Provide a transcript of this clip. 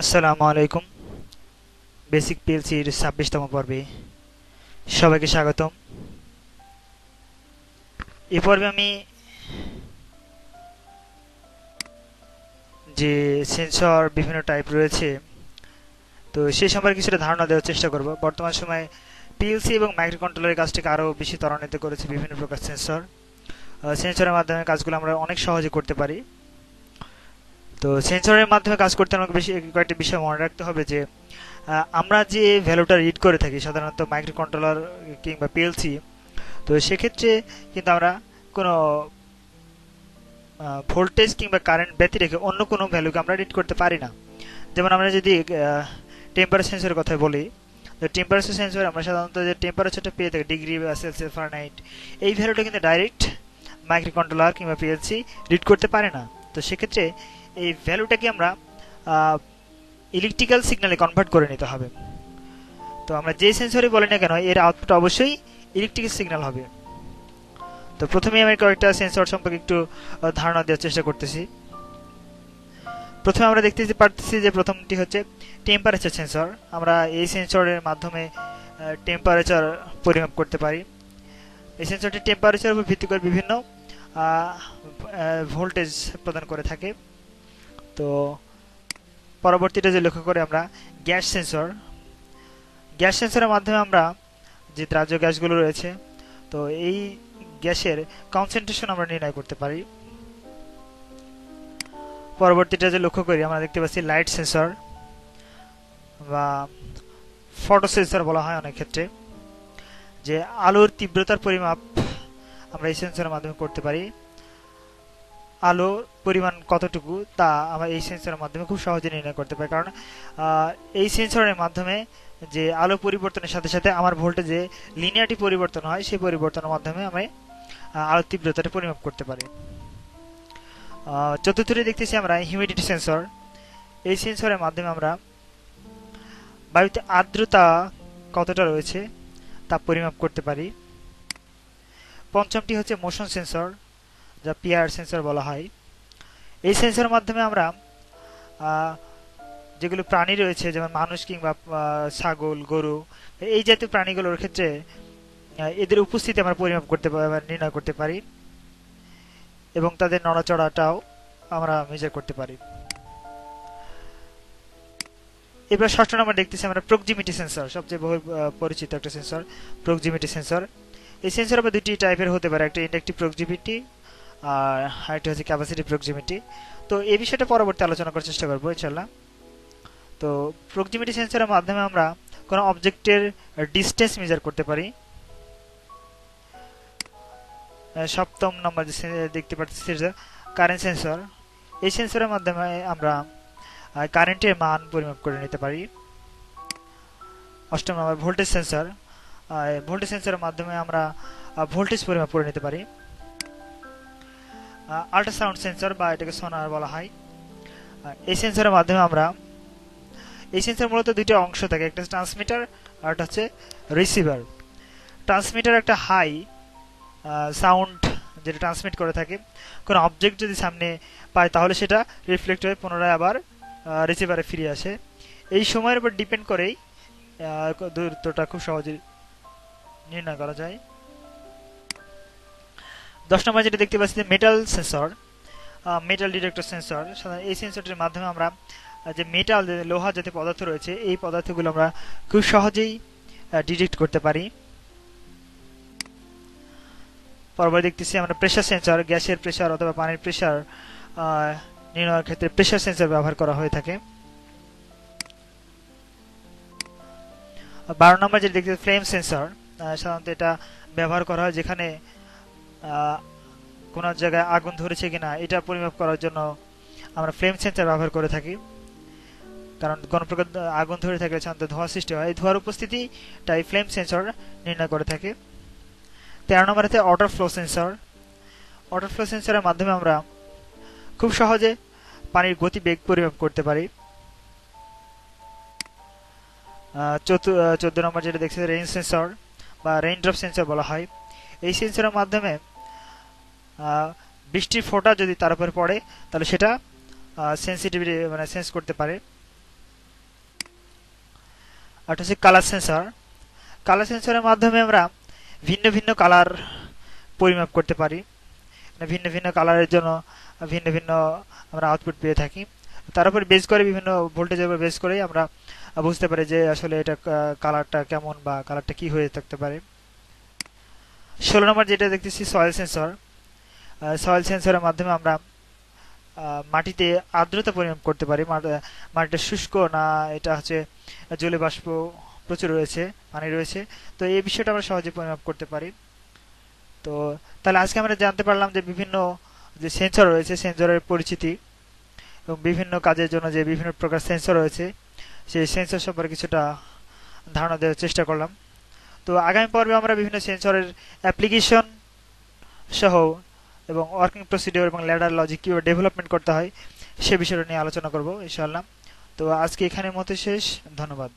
আসসালামু আলাইকুম। বেসিক পিএলসির ২৬তম পর্বে সবাইকে স্বাগতম। এই পর্বে আমি যে সেন্সর বিভিন্ন টাইপ রয়েছে তো সেই সম্পর্কে কিছুটা ধারণা দেওয়ার চেষ্টা করব। বর্তমান সময়ে পিএলসি এবং মাইক্রো কন্ট্রোলারের কাজটিকে আরও বেশি ত্বরান্বিত করেছে বিভিন্ন প্রকার সেন্সর। সেন্সরের মাধ্যমে কাজগুলো আমরা অনেক সহজে করতে পারি। তো সেন্সরের মাধ্যমে কাজ করতে আমাকে বেশি কয়েকটি বিষয় মনে রাখতে হবে যে আমরা যে ভ্যালুটা রিড করে থাকি সাধারণত মাইক্রো কন্ট্রোলার কিংবা পিএলসি, তো সেক্ষেত্রে কিন্তু আমরা কোনো ভোল্টেজ কিংবা কারেন্ট ব্যতি রেখে অন্য কোনো ভ্যালুকে আমরা রিড করতে পারি না। যেমন আমরা যদি টেম্পারেচার সেন্সরের কথা বলি, তো টেম্পারেচার সেন্সর আমরা সাধারণত যে টেম্পারেচারটা পেয়ে থাকি ডিগ্রি বা সেলসিয়াস ফারেনহাইট, এই ভ্যালুটা কিন্তু ডাইরেক্ট মাইক্রো কন্ট্রোলার কিংবা পিএলসি রিড করতে পারে না। তো সেক্ষেত্রে এই ভ্যালুটাকে আমরা ইলেকট্রিক্যাল সিগন্যালে কনভার্ট করে নিতে হবে। তো আমরা যে সেন্সরই বলি না কেন এর আউটপুট অবশ্যই ইলেকট্রিক্যাল সিগন্যাল হবে। তো প্রথমেই আমি কয়েকটা সেন্সর সম্পর্কে একটু ধারণা দেওয়ার চেষ্টা করতেছি। প্রথমে আমরা দেখতে পারতেছি যে প্রথমটি হচ্ছে টেম্পারেচার সেন্সর। আমরা এই সেন্সরের মাধ্যমে টেম্পারেচার পরিমাপ করতে পারি। এই সেন্সরটি টেম্পারেচারের উপর ভিত্তি করে বিভিন্ন ভোল্টেজ প্রদান করে থাকে। তো পরবর্তীটা যে লক্ষ্য করে আমরা গ্যাস সেন্সর। গ্যাস সেন্সরের মাধ্যমে আমরা যে দ্রাব্য গ্যাসগুলো রয়েছে, তো এই গ্যাসের কনসেন্ট্রেশন আমরা নির্ণয় করতে পারি। পরবর্তীটা যে লক্ষ্য করি আমরা দেখতে পাচ্ছি লাইট সেন্সর বা ফটো সেন্সর বলা হয় অনেক ক্ষেত্রে, যে আলোর তীব্রতার পরিমাপ আমরা এই সেন্সরের মাধ্যমে করতে পারি। আলো পরিমাণ কতটুকু তা আমরা এই সেন্সরের মাধ্যমে খুব সহজে নির্ণয় করতে পারি, কারণ এই সেন্সরের মাধ্যমে যে আলো পরিবর্তনের সাথে সাথে আমার ভোল্টেজে লিনিয়ারিটি পরিবর্তন হয়, সেই পরিবর্তনের মাধ্যমে আমি আলোর তীব্রতাটা পরিমাপ করতে পারি। চতুর্থটি দেখতেছি আমরা হিউমিডিটি সেন্সর। এই সেন্সরের মাধ্যমে আমরা বায়ুতে আর্দ্রতা কতটা রয়েছে তা পরিমাপ করতে পারি। পঞ্চমটি হচ্ছে মোশন সেন্সর, যা পিআর সেন্সর বলা হয়। এই সেন্সরের মাধ্যমে আমরা যেগুলো প্রাণী রয়েছে যেমন মানুষ কিংবা ছাগল, গরু, এই জাতীয় প্রাণীগুলোর ক্ষেত্রে এদের উপস্থিতি আমরা পরিমাপ করতে পারি, নির্ণয় করতে পারি, এবং তাদের নড়াচড়াটাও আমরা মেজার করতে পারি। এবার ষষ্ঠ নম্বর দেখতেছি আমরা প্রক্সিমিটি সেন্সর, সবচেয়ে বহু পরিচিত একটা সেন্সর প্রক্সিমিটি সেন্সর। এই সেন্সর আবার দুটি টাইপের হতে পারে, একটা ইন্ডাকটিভ প্রক্সিমিটি আর আরেকটা হচ্ছে ক্যাপাসিটিভ প্রক্সিমিটি। তো এই বিষয়টা পরবর্তী আলোচনা করার চেষ্টা করবো ইনশাল্লাহ। তো প্রক্সিমিটি সেন্সরের মাধ্যমে আমরা কোনো অবজেক্টের ডিস্টেন্স মেজার করতে পারি। সপ্তম নম্বর যে দেখতে পাচ্ছি কারেন্ট সেন্সর। এই সেন্সরের মাধ্যমে আমরা কারেন্টের মান পরিমাপ করে নিতে পারি। অষ্টম নম্বর ভোল্টেজ সেন্সর। ভোল্টেজ সেন্সরের মাধ্যমে আমরা ভোল্টেজ পরিমাপ করে নিতে পারি। আল্ট্রাসাউন্ড সেন্সর বা এটাকে সোনার বলা হয়। এই সেন্সরের মাধ্যমে আমরা এই সেন্সর মূলত দুইটা অংশ থাকে, একটা ট্রান্সমিটার আর একটা হচ্ছে রিসিভার। ট্রান্সমিটার একটা হাই সাউন্ড যেটা ট্রান্সমিট করে থাকে, কোনো অবজেক্ট যদি সামনে পায় তাহলে সেটা রিফ্লেক্ট হয়ে পুনরায় আবার রিসিভারে ফিরে আসে। এই সময়ের উপর ডিপেন্ড করেই দূরত্বটা খুব সহজে নির্ণয় করা যায়। 10 নম্বর যেটা দেখতে পাচ্ছি metal sensor, metal detector sensor. এই সেন্সরটির মাধ্যমে আমরা যে মেটাল, লোহা জাতীয় পদার্থ রয়েছে, এই পদার্থগুলো আমরা খুব সহজেই ডিটেক্ট করতে পারি। পরবর্তী দেখতেছি আমরা প্রেসার সেন্সর। গ্যাসের প্রেসার অথবা পানির প্রেসার নির্ণয়ের ক্ষেত্রে প্রেসার সেন্সর ব্যবহার করা হয়ে থাকে। 12 নম্বর যেটা দেখতে ফ্লেম সেন্সর। সাধারণত এটা ব্যবহার করা হয় যেখানে কোনো জায়গায় আগুন ধরেছে কিনা এটা পরিমাপ করার জন্য আমরা ফ্লেম সেন্সর ব্যবহার করে থাকি, কারণ কোনো প্রকার আগুন ধরে থাকলে সাধারণত ধোঁয়া সৃষ্টি হয়, এই ধোঁয়ার উপস্থিতিটাই ফ্লেম সেন্সর নির্ণয় করে থাকে। 13 নম্বর হচ্ছে water flow sensor. Water flow সেন্সরের মাধ্যমে আমরা খুব সহজে পানির গতিবেগ পরিমাপ করতে পারি। 14 নম্বর যেটা দেখছি রেইন সেন্সর বা রেইনড্রপ সেন্সর বলা হয়। এই সেন্সরের মাধ্যমে বৃষ্টির ফোঁটা যদি তার উপর পড়ে তাহলে সেটা সেন্সিটিভিটি মানে সেন্স করতে পারে। আর হচ্ছে কালার সেন্সর। কালার সেন্সরের মাধ্যমে আমরা ভিন্ন ভিন্ন কালার পরিমাপ করতে পারি। ভিন্ন ভিন্ন কালারের জন্য ভিন্ন ভিন্ন আমরা আউটপুট পেয়ে থাকি। তার উপর বেস করে বিভিন্ন ভোল্টেজের উপর বেস করেই আমরা বুঝতে পারি যে আসলে এটা কালারটা কেমন বা কালারটা কি হয়ে থাকতে পারে। 16 নম্বর যেটা দেখতেছি সয়েল সেন্সর। সয়েল সেন্সরের মাধ্যমে আমরা মাটিতে আর্দ্রতা পরিমাপ করতে পারি। মাটিটা শুষ্ক না এটা হচ্ছে জলে বাষ্প প্রচুর রয়েছে, পানি রয়েছে, তো এই বিষয়টা আমরা সহজে পরিমাপ করতে পারি। তো তাহলে আজকে আমরা জানতে পারলাম যে বিভিন্ন যে সেন্সর রয়েছে সেন্সরের পরিচিতি এবং বিভিন্ন কাজের জন্য যে বিভিন্ন প্রকার সেন্সর রয়েছে সেই সেন্সর সম্পর্কে কিছুটা ধারণা দেওয়ার চেষ্টা করলাম। তো আগামী পর্বে আমরা বিভিন্ন সেন্সরের অ্যাপ্লিকেশন সহ এবং ওয়ার্কিং প্রসিডিওর এবং ল্যাডার লজিক কীভাবে ডেভেলপমেন্ট করতে হয় সে বিষয়টা নিয়ে আলোচনা করব ইনশাআল্লাহ। তো আজকে এখানের মতো শেষ। ধন্যবাদ।